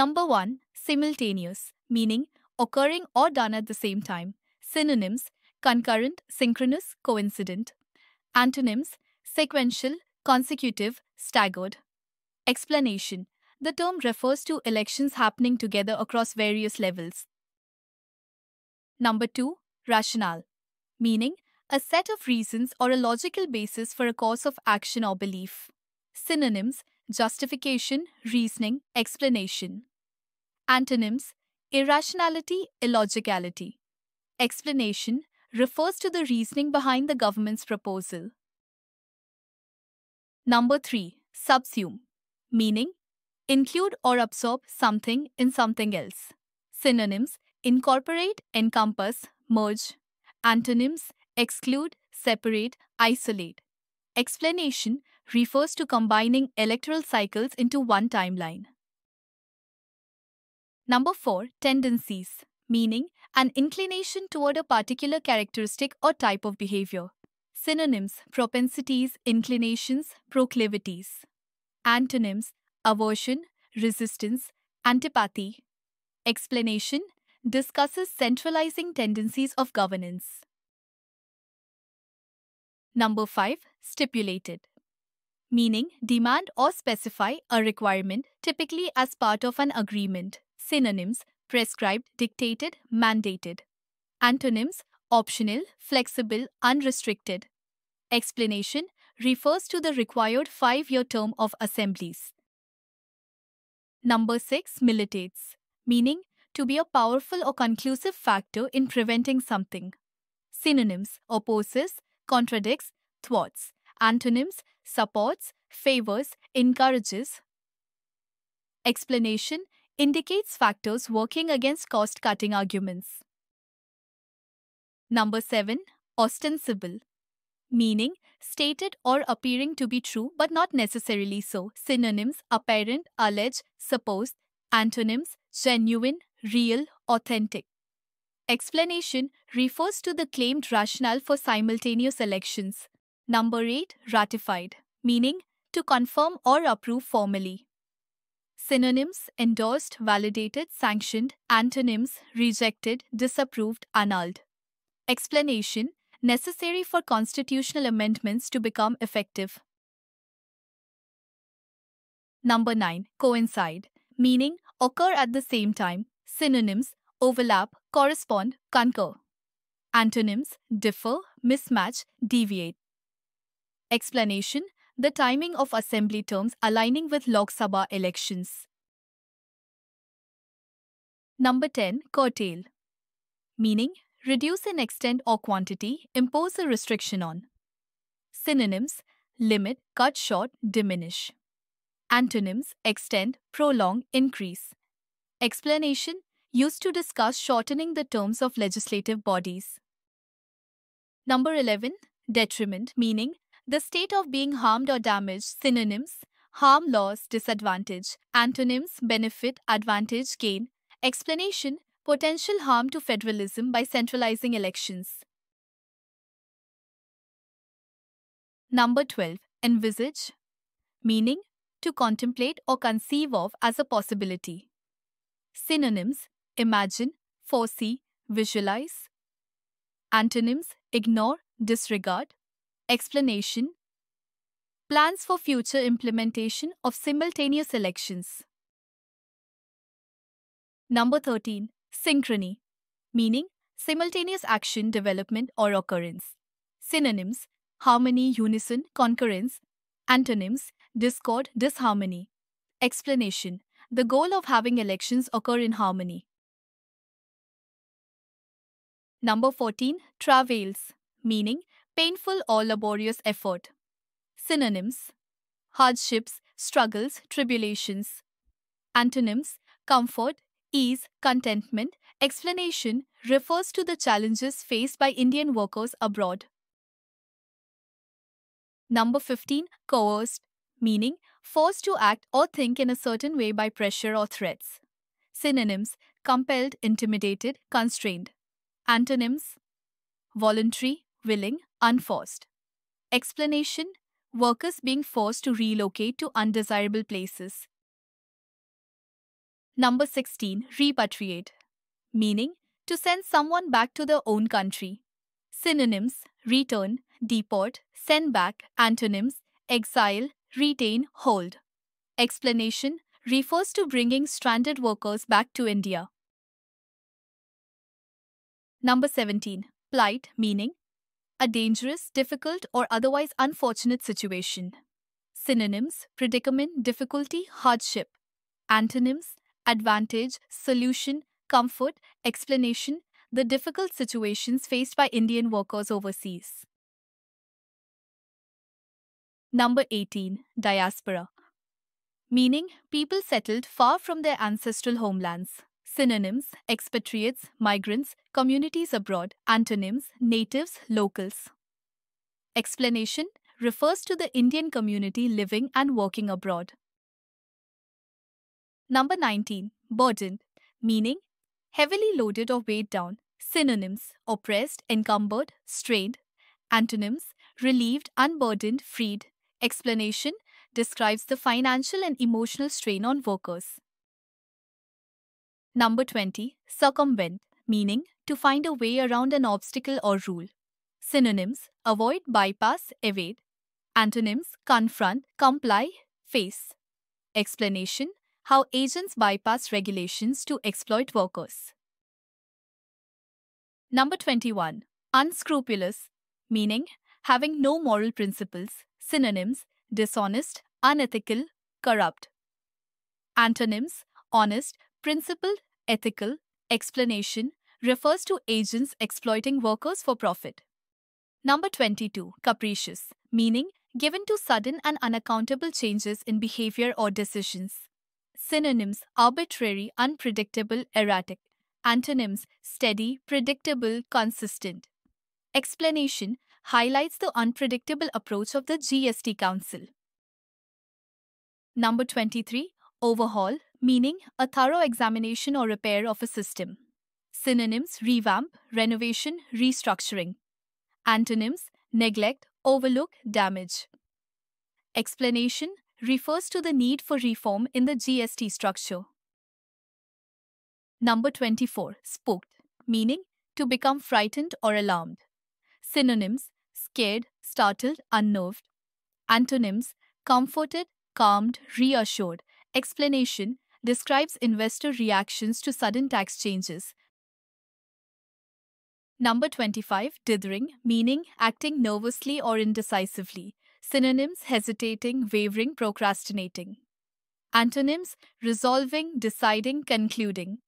Number 1. Simultaneous, meaning occurring or done at the same time. Synonyms: concurrent, synchronous, coincident. Antonyms: sequential, consecutive, staggered. Explanation: the term refers to elections happening together across various levels. Number 2. Rationale, meaning a set of reasons or a logical basis for a course of action or belief. Synonyms: justification, reasoning, explanation. Antonyms: irrationality, illogicality. Explanation: refers to the reasoning behind the government's proposal. Number 3. Subsume, meaning include or absorb something in something else. Synonyms: incorporate, encompass, merge. Antonyms: exclude, separate, isolate. Explanation: refers to combining electoral cycles into one timeline. Number 4. Tendencies, meaning an inclination toward a particular characteristic or type of behavior. Synonyms: propensities, inclinations, proclivities. Antonyms: aversion, resistance, antipathy. Explanation: discusses centralizing tendencies of governance. Number 5. Stipulated, meaning demand or specify a requirement, typically as part of an agreement. Synonyms: prescribed, dictated, mandated. Antonyms: optional, flexible, unrestricted. Explanation: refers to the required 5-year term of assemblies. Number 6. Militates, meaning to be a powerful or conclusive factor in preventing something. Synonyms: opposes, contradicts, thwarts. Antonyms: supports, favors, encourages. Explanation: indicates factors working against cost-cutting arguments. Number 7. Ostensible, meaning stated or appearing to be true but not necessarily so. Synonyms: apparent, alleged, supposed. Antonyms: genuine, real, authentic. Explanation: refers to the claimed rationale for simultaneous elections. Number 8. Ratified, meaning to confirm or approve formally. Synonyms: endorsed, validated, sanctioned. Antonyms: rejected, disapproved, annulled. Explanation: necessary for constitutional amendments to become effective. Number 9. Coincide, meaning occur at the same time. Synonyms: overlap, correspond, concur. Antonyms: differ, mismatch, deviate. Explanation: the timing of assembly terms aligning with Lok Sabha elections. Number 10. Curtail, meaning reduce in extent or quantity, impose a restriction on. Synonyms: limit, cut short, diminish. Antonyms: extend, prolong, increase. Explanation: used to discuss shortening the terms of legislative bodies. Number 11. Detriment, meaning the state of being harmed or damaged. Synonyms: harm, loss, disadvantage. Antonyms: benefit, advantage, gain. Explanation: potential harm to federalism by centralizing elections. Number 12. Envisage, meaning to contemplate or conceive of as a possibility. Synonyms: imagine, foresee, visualize. Antonyms: ignore, disregard. Explanation: plans for future implementation of simultaneous elections. Number 13. Synchrony, meaning simultaneous action, development, or occurrence. Synonyms: harmony, unison, concurrence. Antonyms: discord, disharmony. Explanation: the goal of having elections occur in harmony. Number 14. Travails, meaning painful or laborious effort. Synonyms: hardships, struggles, tribulations. Antonyms: comfort, ease, contentment. Explanation: refers to the challenges faced by Indian workers abroad. Number 15. Coerced, meaning forced to act or think in a certain way by pressure or threats. Synonyms: compelled, intimidated, constrained. Antonyms: voluntary, willing, unforced. Explanation: workers being forced to relocate to undesirable places. Number 16. Repatriate. Meaning, to send someone back to their own country. Synonyms: return, deport, send back. Antonyms: exile, retain, hold. Explanation: refers to bringing stranded workers back to India. Number 17. Plight, meaning a dangerous, difficult, or otherwise unfortunate situation. Synonyms: predicament, difficulty, hardship. Antonyms: advantage, solution, comfort. Explanation: the difficult situations faced by Indian workers overseas. Number 18. Diaspora. Meaning people settled far from their ancestral homelands. Synonyms: expatriates, migrants, communities abroad. Antonyms: natives, locals. Explanation: refers to the Indian community living and working abroad. Number 19. Burdened. Meaning heavily loaded or weighed down. Synonyms: oppressed, encumbered, strained. Antonyms: relieved, unburdened, freed. Explanation: describes the financial and emotional strain on workers. Number 20. Circumvent. Meaning to find a way around an obstacle or rule. Synonyms: avoid, bypass, evade. Antonyms: confront, comply, face. Explanation: how agents bypass regulations to exploit workers. Number 21. Unscrupulous. Meaning having no moral principles. Synonyms: dishonest, unethical, corrupt. Antonyms: honest, principled, ethical. Explanation: refers to agents exploiting workers for profit. Number 22. Capricious. Meaning given to sudden and unaccountable changes in behavior or decisions. Synonyms: arbitrary, unpredictable, erratic. Antonyms: steady, predictable, consistent. Explanation: highlights the unpredictable approach of the GST Council. Number 23. Overhaul, meaning a thorough examination or repair of a system. Synonyms: revamp, renovation, restructuring. Antonyms: neglect, overlook, damage. Explanation: refers to the need for reform in the GST structure. Number 24. Spooked, meaning to become frightened or alarmed. Synonyms: scared, startled, unnerved. Antonyms: comforted, calmed, reassured. Explanation: describes investor reactions to sudden tax changes. Number 25. Dithering, meaning acting nervously or indecisively. Synonyms: hesitating, wavering, procrastinating. Antonyms: resolving, deciding, concluding.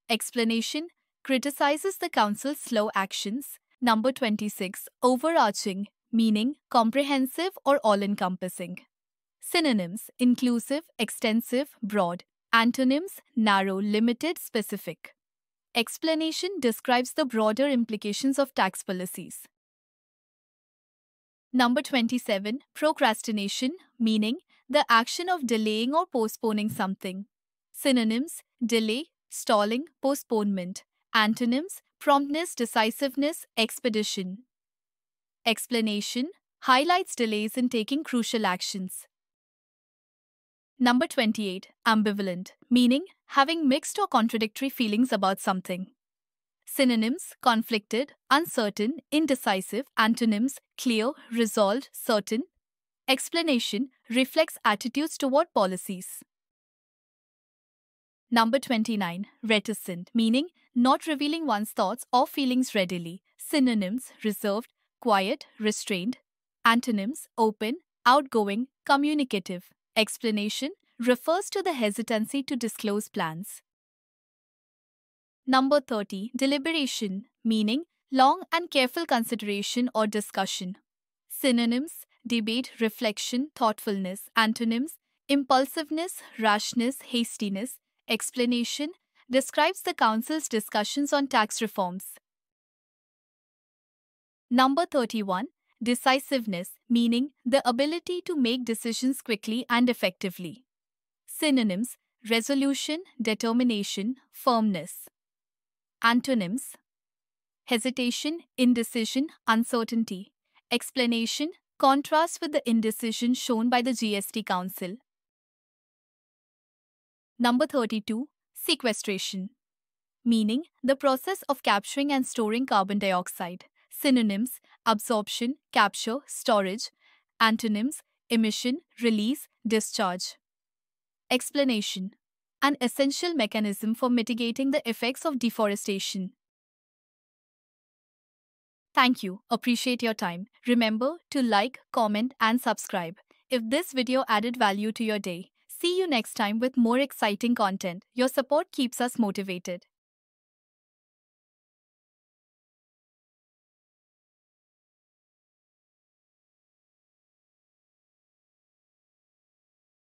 Explanation: criticizes the council's slow actions. Number 26. Overarching, meaning comprehensive or all-encompassing. Synonyms: inclusive, extensive, broad. Antonyms: narrow, limited, specific. Explanation: describes the broader implications of tax policies. Number 27. Procrastination, meaning the action of delaying or postponing something. Synonyms: delay, stalling, postponement. Antonyms: promptness, decisiveness, expedition. Explanation: highlights delays in taking crucial actions. Number 28. Ambivalent, meaning having mixed or contradictory feelings about something. Synonyms: conflicted, uncertain, indecisive. Antonyms: clear, resolved, certain. Explanation: reflects attitudes toward policies. Number 29. Reticent, meaning not revealing one's thoughts or feelings readily. Synonyms: reserved, quiet, restrained. Antonyms: open, outgoing, communicative. Explanation: refers to the hesitancy to disclose plans. Number 30. Deliberation, meaning long and careful consideration or discussion. Synonyms: debate, reflection, thoughtfulness. Antonyms: impulsiveness, rashness, hastiness. Explanation: describes the council's discussions on tax reforms. Number 31. Decisiveness, meaning the ability to make decisions quickly and effectively. Synonyms: resolution, determination, firmness. Antonyms: hesitation, indecision, uncertainty. Explanation: contrasts with the indecision shown by the GST Council. Number 32. Sequestration, meaning the process of capturing and storing carbon dioxide. Synonyms: absorption, capture, storage. Antonyms: emission, release, discharge. Explanation: an essential mechanism for mitigating the effects of deforestation. Thank you. Appreciate your time. Remember to like, comment, and subscribe if this video added value to your day. See you next time with more exciting content. Your support keeps us motivated.